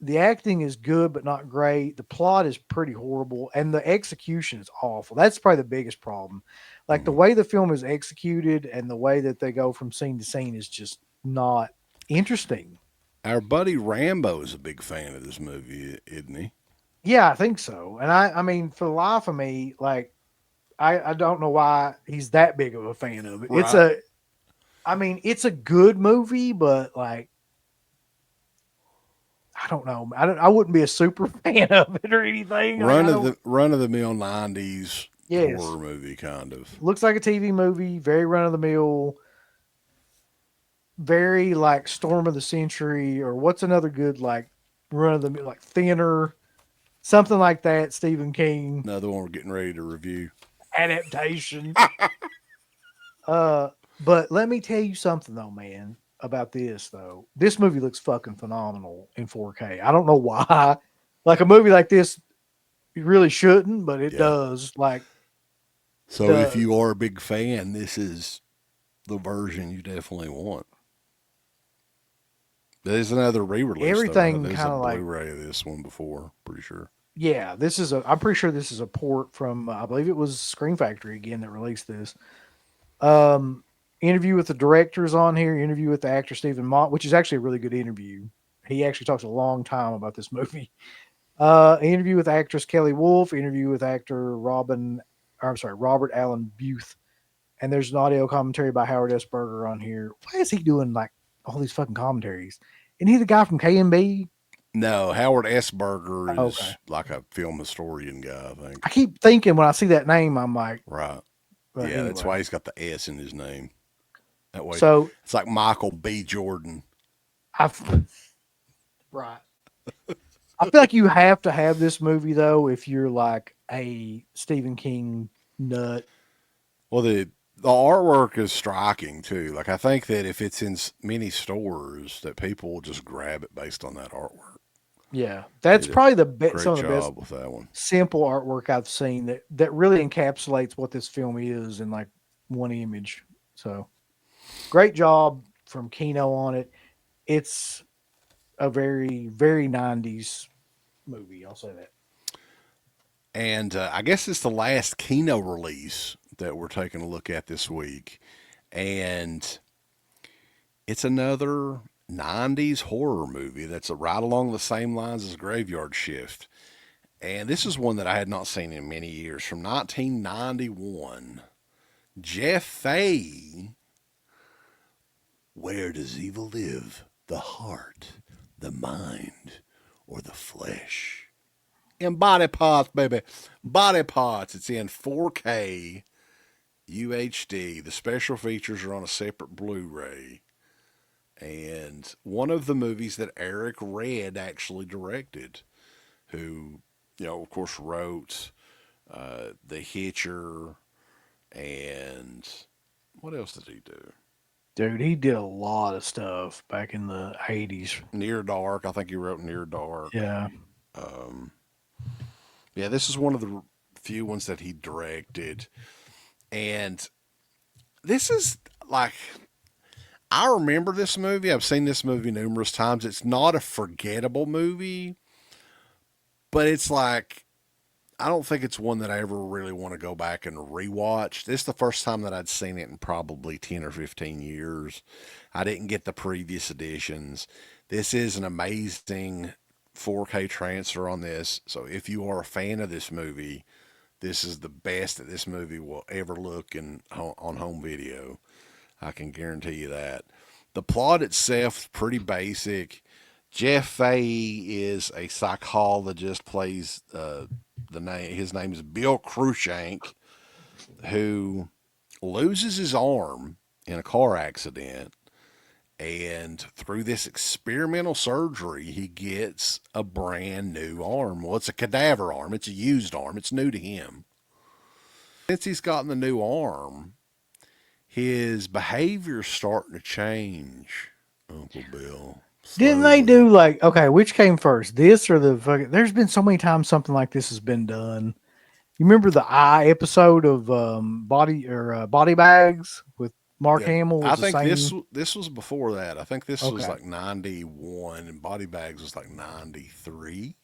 the acting is good but not great. The plot is pretty horrible, and the execution is awful. That's probably the biggest problem. Like the way the film is executed and the way that they go from scene to scene is just not interesting. Our buddy Rambo is a big fan of this movie, isn't he? Yeah, I think so. And I mean, for the life of me, like, I don't know why he's that big of a fan of it. Right. It's a good movie, but like, I don't know. I wouldn't be a super fan of it or anything. Run of the mill 90s Yes. horror movie, kind of. Looks like a TV movie, very run of the mill, very like Storm of the Century, or what's another good like run of the mill, like Thinner, something like that. Stephen King Another one we're getting ready to review. adaptation. But let me tell you something though, man, about this though. This movie looks fucking phenomenal in 4K. I don't know why. Like, a movie like this, you really shouldn't, but it does. Like, so if you are a big fan, this is the version you definitely want. There's another re-release. Everything There's kinda a like- Blu-ray of this one before, pretty sure. Yeah, I'm pretty sure this is a port from, I believe it was Screen Factory again that released this. Interview with the directors on here, interview with the actor Stephen Mott, which is actually a really good interview. He actually talks a long time about this movie. Interview with actress Kelly Wolf, interview with actor Robert Allen Booth. And there's an audio commentary by Howard S. Berger on here. Why is he doing like all these fucking commentaries? Isn't he the guy from KMB? No, Howard S. Berger is Okay. like a film historian guy, I think. I keep thinking when I see that name, I'm like, Right. but Yeah, that's anyway. why he's got the S in his name. That way, So it's like Michael B. Jordan. Right. I feel like you have to have this movie though if you're like a Stephen King nut. Well, the artwork is striking too. Like I think that if it's in many stores, that people will just grab it based on that artwork. Yeah, that's Did a probably the best, Great some of the best job with that one. simple artwork I've seen that really encapsulates what this film is in like one image. So great job from Kino on it. It's a very, very 90s movie. I'll say that. And I guess it's the last Kino release that we're taking a look at this week. And it's another 90s horror movie that's right along the same lines as Graveyard Shift. And this is one that I had not seen in many years. From 1991, Jeff Fahey. Where does evil live? The heart, the mind, or the flesh? In body parts, baby. Body parts. It's in 4K UHD. The special features are on a separate Blu-ray. And one of the movies that Eric Red actually directed, who, of course, wrote The Hitcher, and what else did he do? Dude, he did a lot of stuff back in the 80s. Near Dark. I think he wrote Near Dark. Yeah. Yeah, this is one of the few ones that he directed. And this is like, I remember this movie. I've seen this movie numerous times. It's not a forgettable movie, but it's like, I don't think it's one that I ever really want to go back and rewatch. This is the first time that I'd seen it in probably 10 or 15 years. I didn't get the previous editions. This is an amazing 4K transfer on this. So if you are a fan of this movie, this is the best that this movie will ever look on home video. I can guarantee you that. The plot itself is pretty basic. Jeff Fahey is a psychologist, plays his name is Bill Cruikshank, who loses his arm in a car accident. And through this experimental surgery, he gets a brand new arm. Well, it's a cadaver arm. It's a used arm. It's new to him. Since he's gotten the new arm, his behavior's starting to change, Uncle Bill. Didn't they Slowly. do like, okay, which came first? This or the fucking, there's been so many times something like this has been done. You remember the Eye episode of Body Bags with Mark Yeah, Hamill? I Was the think same- this was before that. I think this was Okay. like 91 and Body Bags was like 93,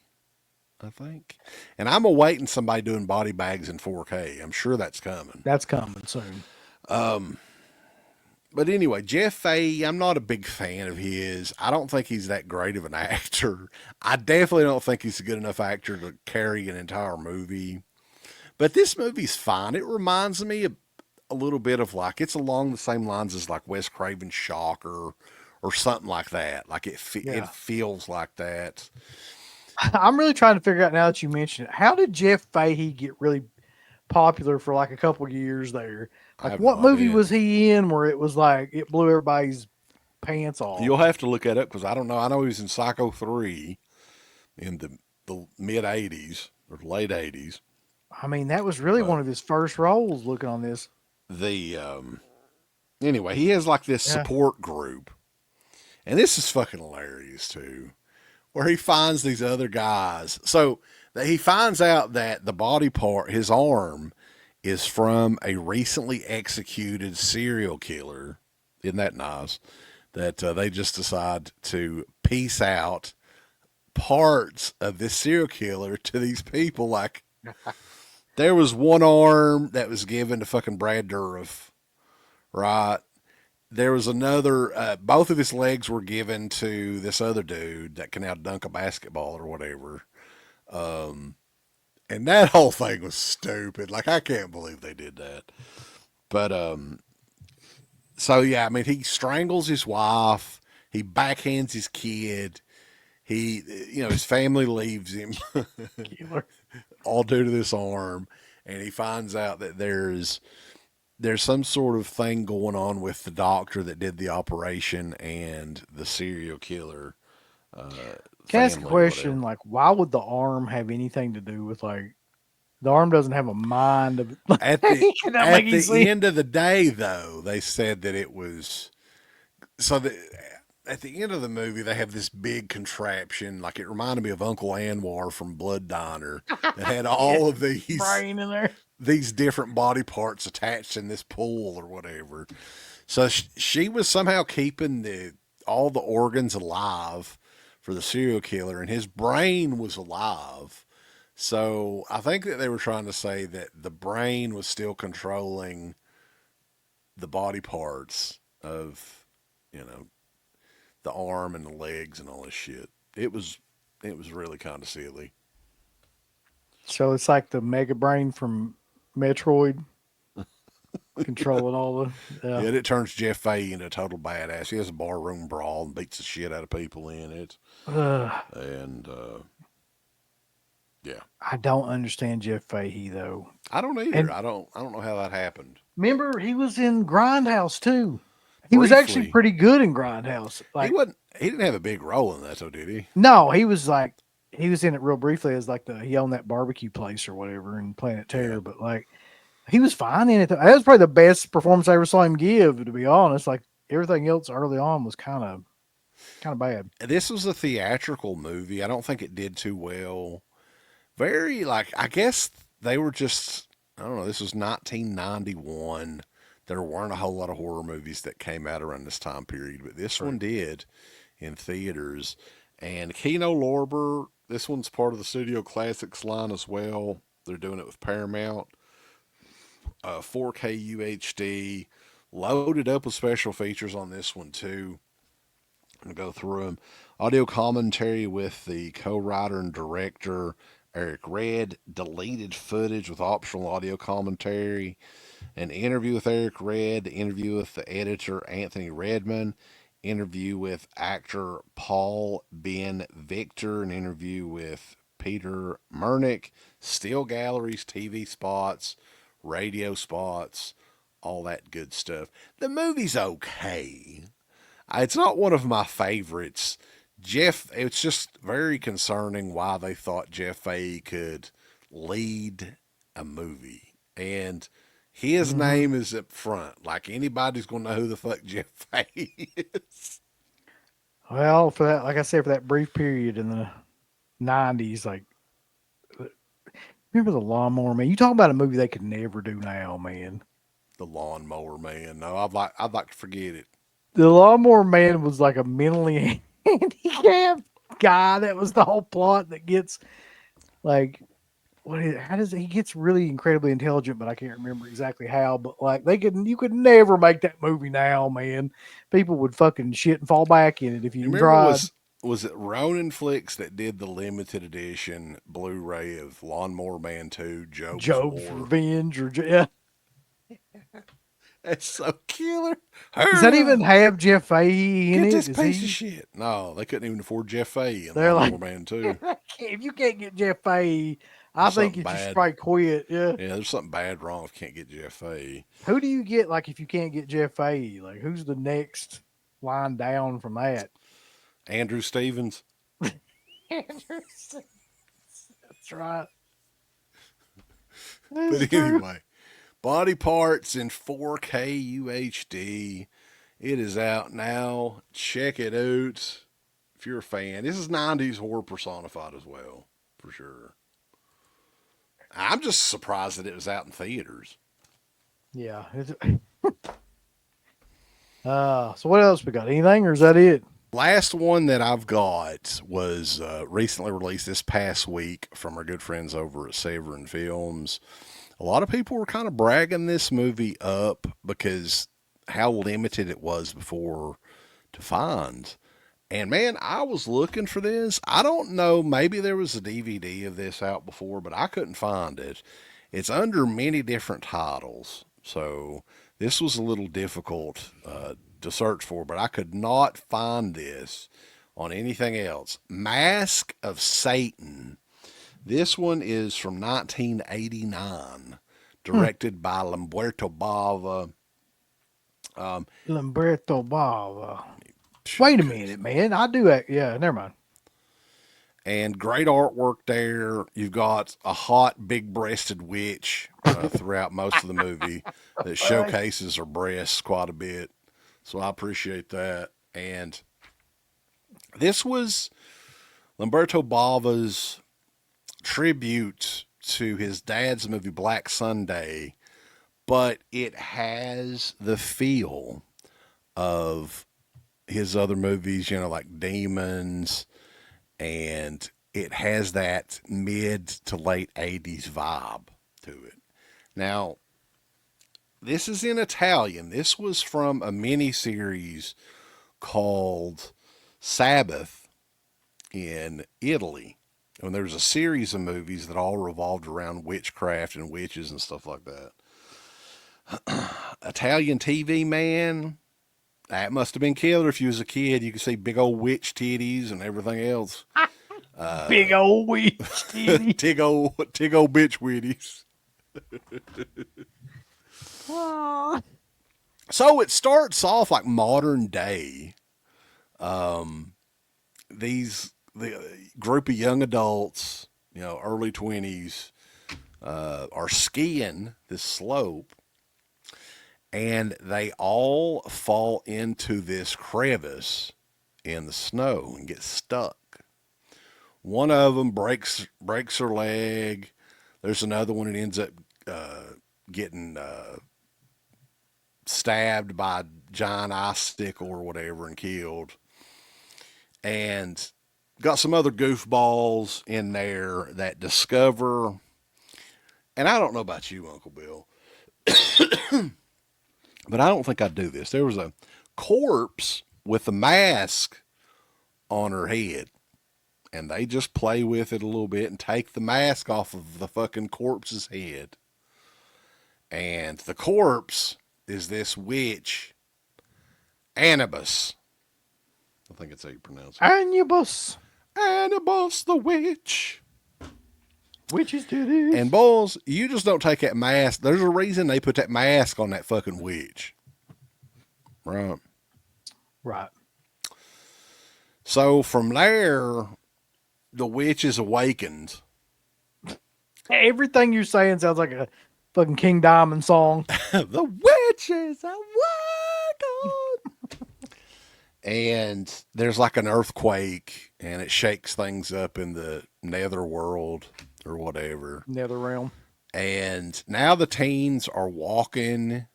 I think. And I'm awaiting somebody doing Body Bags in 4K. I'm sure that's coming. That's coming soon. But anyway, Jeff Fahey, I'm not a big fan of his. I don't think he's that great of an actor. I definitely don't think he's a good enough actor to carry an entire movie. But this movie's fine. It reminds me a little bit of like, it's along the same lines as like Wes Craven's Shocker or something like that. Like it feels like that. I'm really trying to figure out now that you mentioned it, how did Jeff Fahey get really popular for like a couple years there? I Like have what no movie idea. was he in where it was like it blew everybody's pants off? You'll have to look that up because I don't know. I know he was in Psycho 3 in the mid 80s or late 80s. I mean, that was really one of his first roles looking on this. Anyway, he has like this Yeah. support group, and this is fucking hilarious too, where he finds these other guys. So that he finds out that the body part, his arm, is from a recently executed serial killer. Isn't that nice? that they just decide to piece out parts of this serial killer to these people. Like, there was one arm that was given to fucking Brad Dourif, right? There was another, both of his legs were given to this other dude that can now dunk a basketball or whatever. And that whole thing was stupid. Like, I can't believe they did that. But, so yeah, I mean, he strangles his wife, he backhands his kid, his family leaves him, all due to this arm. And he finds out that there's some sort of thing going on with the doctor that did the operation and the serial killer. Can I ask a question? Like, why would the arm have anything to do with, like, the arm doesn't have a mind of at the end of the day, though, they said that it was so that at the end of the movie they have this big contraption, like it reminded me of Uncle Anwar from Blood Diner, that had all of these brain in there, these different body parts attached in this pool or whatever. So she was somehow keeping all the organs alive for the serial killer, and his brain was alive. So I think that they were trying to say that the brain was still controlling the body parts of, the arm and the legs and all this shit. It was really kind of silly. So it's like the Mega Brain from Metroid controlling all the. Yeah, it turns Jeff Fahey into a total badass. He has a barroom brawl and beats the shit out of people in it. Yeah. I don't understand Jeff Fahey though. I don't either. And I don't know how that happened. Remember, he was in Grindhouse too. He was actually pretty good in Grindhouse. Like, he didn't have a big role in that though, did he? No, he was in it real briefly as like he owned that barbecue place or whatever in Planet Terror, but like he was fine in it. That was probably the best performance I ever saw him give, to be honest. Like everything else early on was kind of bad. This was a theatrical movie. I don't think it did too well. Very, I guess they were just, I don't know, this was 1991. There weren't a whole lot of horror movies that came out around this time period, but this one did in theaters. And Kino Lorber, this one's part of the Studio Classics line as well. They're doing it with Paramount. 4K UHD, loaded up with special features on this one too. I'm going to go through them. Audio commentary with the co-writer and director Eric Red, deleted footage with optional audio commentary, an interview with Eric Red, interview with the editor Anthony Redman, interview with actor Paul Ben Victor, an interview with Peter Murnick, still galleries, TV spots, radio spots, all that good stuff. The movie's okay. It's not one of my favorites. It's just very concerning why they thought Jeff Fahey could lead a movie. And his name is up front. Like, anybody's going to know who the fuck Jeff Fahey is. Well, for that, like I said, for that brief period in the 90s, like, remember The Lawnmower Man? You talk about a movie they could never do now, man. The Lawnmower Man. No, I'd like to forget it. The Lawnmower Man was like a mentally handicapped guy. That was the whole plot. That gets like, he gets really incredibly intelligent, but I can't remember exactly how. But like, you could never make that movie now, man. People would fucking shit and fall back in it if you tried. Was it Ronin Flicks that did the limited edition Blu-ray of Lawnmower Man 2, Job's Revenge, or yeah. That's so killer. Does that even have Jeff Fahey in it? This piece of shit. No, they couldn't even afford Jeff Fahey in Lawnmower Man 2. If you can't get Jeff Fahey, I think you should probably quit. Yeah. Yeah, there's something bad wrong if you can't get Jeff Fahey. Who do you get, like, if you can't get Jeff Fahey? Like, who's the next line down from that? Andrew Stevens. Andrew Stevens. That's right. But anyway, Body Parts in 4K UHD. It is out now. Check it out if you're a fan. This is 90s horror personified as well, for sure. I'm just surprised that it was out in theaters. Yeah. So what else we got? Anything, or is that it? Last one that I've got was recently released this past week from our good friends over at Severin Films. A lot of people were kind of bragging this movie up because how limited it was before to find. And man, I was looking for this. I don't know, maybe there was a DVD of this out before, but I couldn't find it. It's under many different titles. So this was a little difficult to search for, but I could not find this on anything else. Mask of Satan. This one is from 1989, directed by Lamberto Bava. Lamberto Bava. Wait a minute, man. I do. Yeah, never mind. And great artwork there. You've got a hot, big-breasted witch throughout most of the movie that showcases her breasts quite a bit. So I appreciate that. And this was Lamberto Bava's tribute to his dad's movie Black Sunday, but it has the feel of his other movies, you know, like Demons, and it has that mid to late 80s vibe to it. Now, this is in Italian. This was from a mini-series called Sabbath in Italy. And there was a series of movies that all revolved around witchcraft and witches and stuff like that. Italian TV, man, that must have been killer if you was a kid. You could see big old witch titties and everything else. Big old witch titty. Tig old bitch witties. So it starts off like modern day. The group of young adults, you know, early 20s, are skiing this slope, and they all fall into this crevice in the snow and get stuck. One of them breaks her leg. There's another one that ends up getting stabbed by a giant icicle or whatever and killed. And got some other goofballs in there that discover, and I don't know about you, Uncle Bill, but I don't think I'd do this. There was a corpse with a mask on her head, and they just play with it a little bit and take the mask off of the fucking corpse's head. And the corpse is this witch, Anubis. I think that's how you pronounce it. Anubis. Anubis the witch. Witches do this. And boys, you just don't take that mask. There's a reason they put that mask on that fucking witch. Right. Right. So from there, the witch is awakened. Everything you're saying sounds like a fucking King Diamond song. The witch is awakened. And there's like an earthquake, and it shakes things up in the nether world or whatever. Nether realm. And now the teens are walking.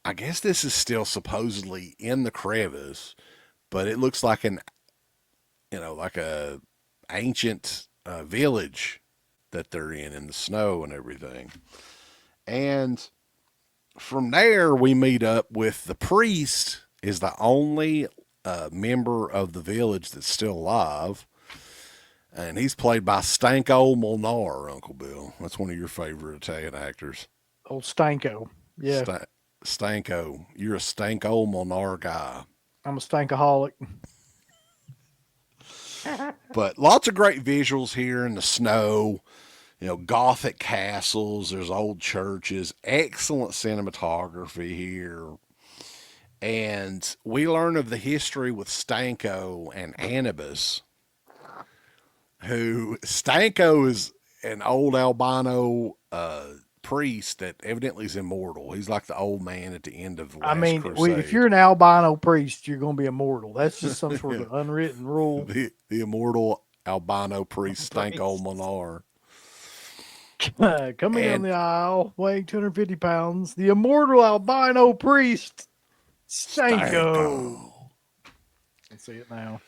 I guess this is still supposedly in the crevice, but it looks like like a ancient village that they're in the snow and everything. And from there, we meet up with the priest, is the only member of the village that's still alive. And he's played by Stanko Molnar, Uncle Bill. That's one of your favorite Italian actors. Old Stanko. Yeah. Stanko. You're a Stanko Molnar guy. I'm a Stankaholic. But lots of great visuals here in the snow. You know, Gothic castles. There's old churches. Excellent cinematography here. And we learn of the history with Stanko and Anubis. Stanko is an old albino priest that evidently is immortal. He's like the old man at the end of the last Crusade. If you're an albino priest, you're going to be immortal. That's just some sort of unwritten rule. The immortal albino priest, Stanko Molnar. Coming down the aisle, weighing 250 pounds, the immortal albino priest. Stanko. Let's see it now.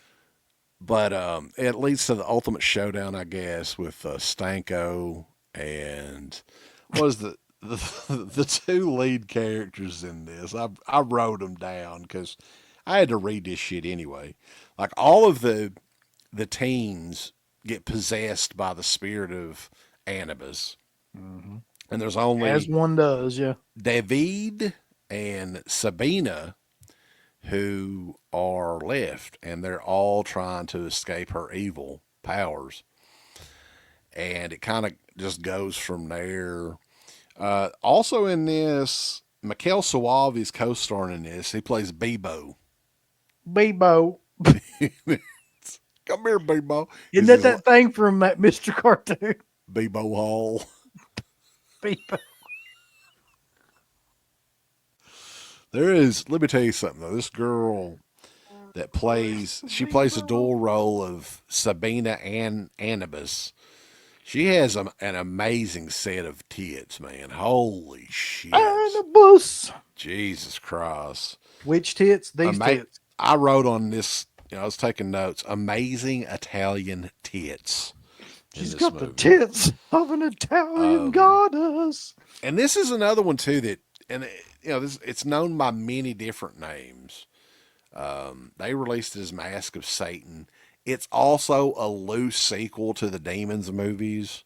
But it leads to the ultimate showdown, I guess, with Stanko and was the two lead characters in this. I wrote them down because I had to read this shit anyway. Like all of the teens get possessed by the spirit of Anubis, and there's only As one does, yeah. David and Sabina who are left, and they're all trying to escape her evil powers. And it kind of just goes from there. Also in this, Mikhail Suave is co-starring in this. He plays Bebo. Bebo. Come here, Bebo. Isn't that thing from that Mr. Cartoon? Bebo Hall. Bebo. There is, let me tell you something though. This girl that she plays a dual role of Sabina and Anubis. She has an amazing set of tits, man. Holy shit. Anubis. Jesus Christ. Which tits? These tits. I wrote on this, I was taking notes. Amazing Italian tits. She's got the tits of an Italian goddess. And this is another one too that, and it's known by many different names. They released it as Mask of Satan. It's also a loose sequel to the Demons movies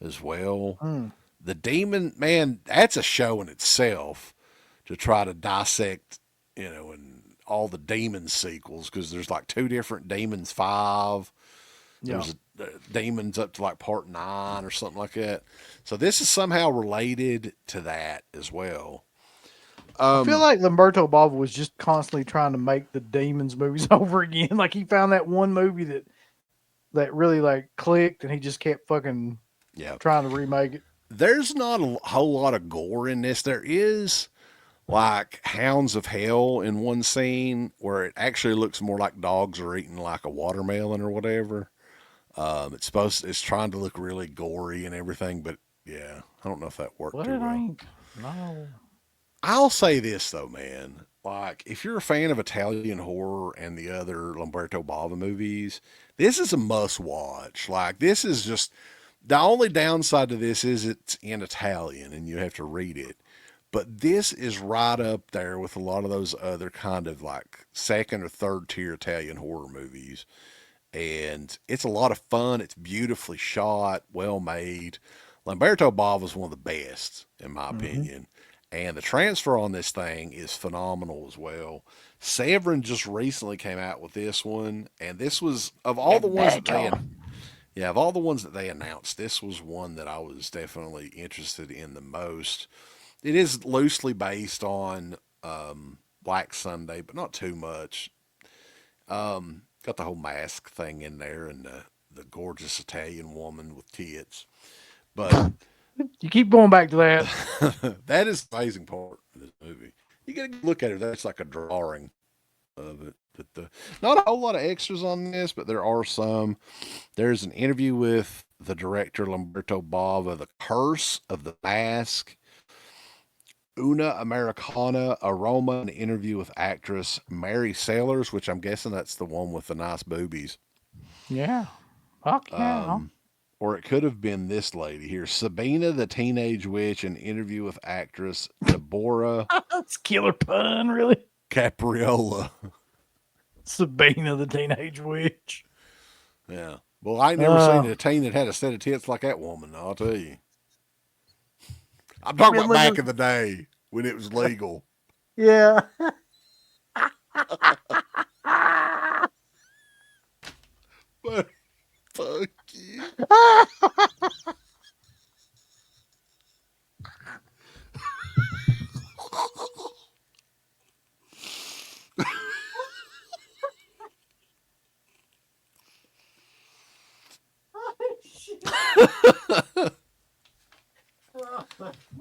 as well. The Demon, man, that's a show in itself to try to dissect, and all the Demon sequels, because there's like 2 different Demons 5. There's Demons up to like part 9 or something like that. So this is somehow related to that as well. I feel like Lamberto Bava was just constantly trying to make the Demons movies over again. Like he found that one movie that really like clicked, and he just kept fucking trying to remake it. There's not a whole lot of gore in this. There is like Hounds of Hell in one scene where it actually looks more like dogs are eating like a watermelon or whatever. It's trying to look really gory and everything, but yeah, I don't know if that worked too well. No. I'll say this though, man. Like, if you're a fan of Italian horror and the other Lamberto Bava movies, this is a must watch. Like, this is just the only downside to this is it's in Italian and you have to read it. But this is right up there with a lot of those other kind of like 2nd or 3rd tier Italian horror movies. And it's a lot of fun. It's beautifully shot, well made. Lamberto Bava is one of the best, in my opinion. And the transfer on this thing is phenomenal as well. Severin just recently came out with this one, and this was of all the ones that they announced, this was one that I was definitely interested in the most. It is loosely based on Black Sunday, but not too much. Got the whole mask thing in there, and the gorgeous Italian woman with tits, but. You keep going back to that. That is the amazing part of this movie. You got to look at it. That's like a drawing of it. But not a whole lot of extras on this, but there are some. There's an interview with the director, Lamberto Bava, The Curse of the Mask, Una Americana, Aroma, an interview with actress Mary Sellers, which I'm guessing that's the one with the nice boobies. Yeah. Fuck yeah. Or it could have been this lady here, Sabina the Teenage Witch, an interview with actress Deborah. That's killer pun, really. Capriola. Sabina the Teenage Witch. Yeah. Well, I ain't never seen a teen that had a set of tits like that woman, I'll tell you. I'm talking about back in the day when it was legal. Yeah. But fuck you.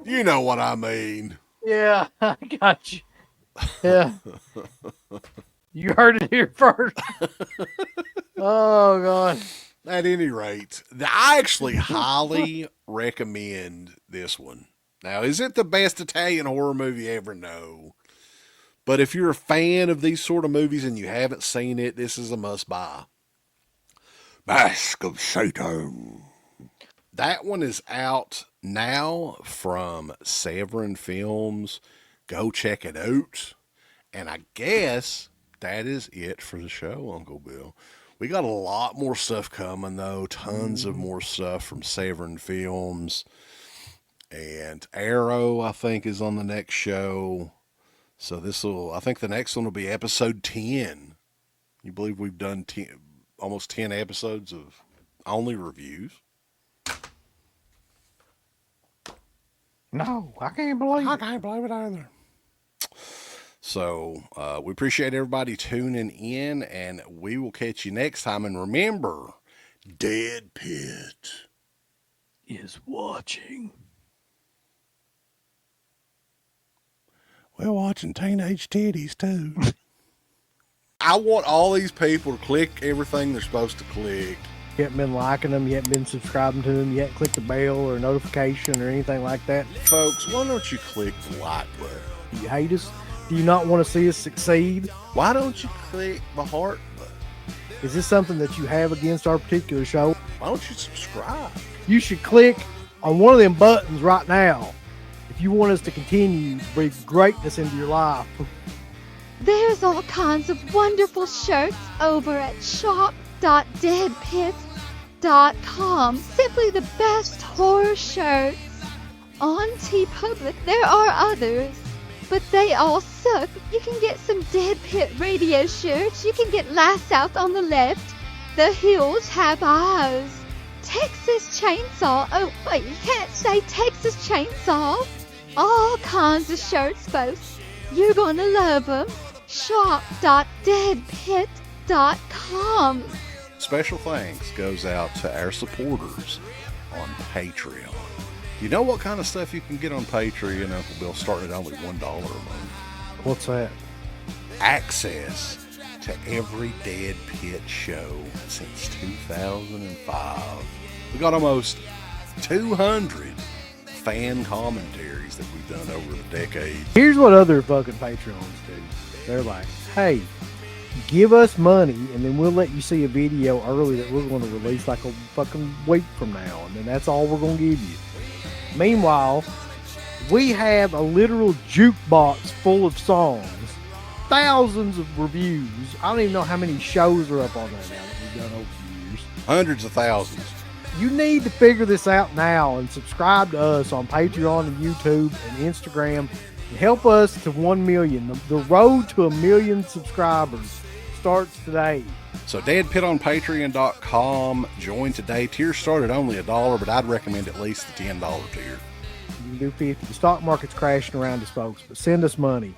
You know what I mean. Yeah, I got you. Yeah. You heard it here first. Oh, God. At any rate, I actually highly recommend this one. Now, is it the best Italian horror movie ever? No. But if you're a fan of these sort of movies and you haven't seen it, this is a must buy. Mask of Satan. That one is out now from Severin Films. Go check it out. And I guess that is it for the show, Uncle Bill. We got a lot more stuff coming, though. Tons of more stuff from Severin Films. And Arrow, I think, is on the next show. So I think the next one will be episode 10. You believe we've done almost 10 episodes of only reviews? No, I can't believe I it. can't believe it either. So we appreciate everybody tuning in, and we will catch you next time. And remember, Dead Pit Is watching. We're watching teenage titties, too. I want all these people to click everything they're supposed to click. You haven't been liking them, you haven't been subscribing to them, you haven't clicked the bell or notification or anything like that. Folks, why don't you click the like button? Do you hate us? Do you not want to see us succeed? Why don't you click the heart button? Is this something that you have against our particular show? Why don't you subscribe? You should click on one of them buttons right now if you want us to continue to bring greatness into your life. There's all kinds of wonderful shirts over at shop.deadpit.com. Simply the best horror shirts. On TeePublic, there are others, but they all suck. You can get some Dead Pit Radio shirts. You can get Last South on the Left. The Hills Have Eyes. Texas Chainsaw. Oh, wait, you can't say Texas Chainsaw. All kinds of shirts, folks. You're gonna love them. Shop.deadpit.com. Special thanks goes out to our supporters on Patreon. You know what kind of stuff you can get on Patreon, Uncle Bill, starting at only $1 a month? What's that? Access to every Dead Pit show since 2005. We got almost 200 fan commentaries that we've done over the decades. Here's what other fucking Patreons do. They're like, hey, give us money and then we'll let you see a video early that we're going to release like a fucking week from now, and then that's all we're going to give you. Meanwhile, we have a literal jukebox full of songs, thousands of reviews. I don't even know how many shows are up on there now that we've done over the years. Hundreds of thousands. You need to figure this out now and subscribe to us on Patreon and YouTube and Instagram and help us to 1 million. The road to 1 million subscribers starts today. So Deadpit on Patreon.com. Join today. Tiers start at only $1, but I'd recommend at least the $10 tier. You can do 50. The stock market's crashing around us, folks, but send us money.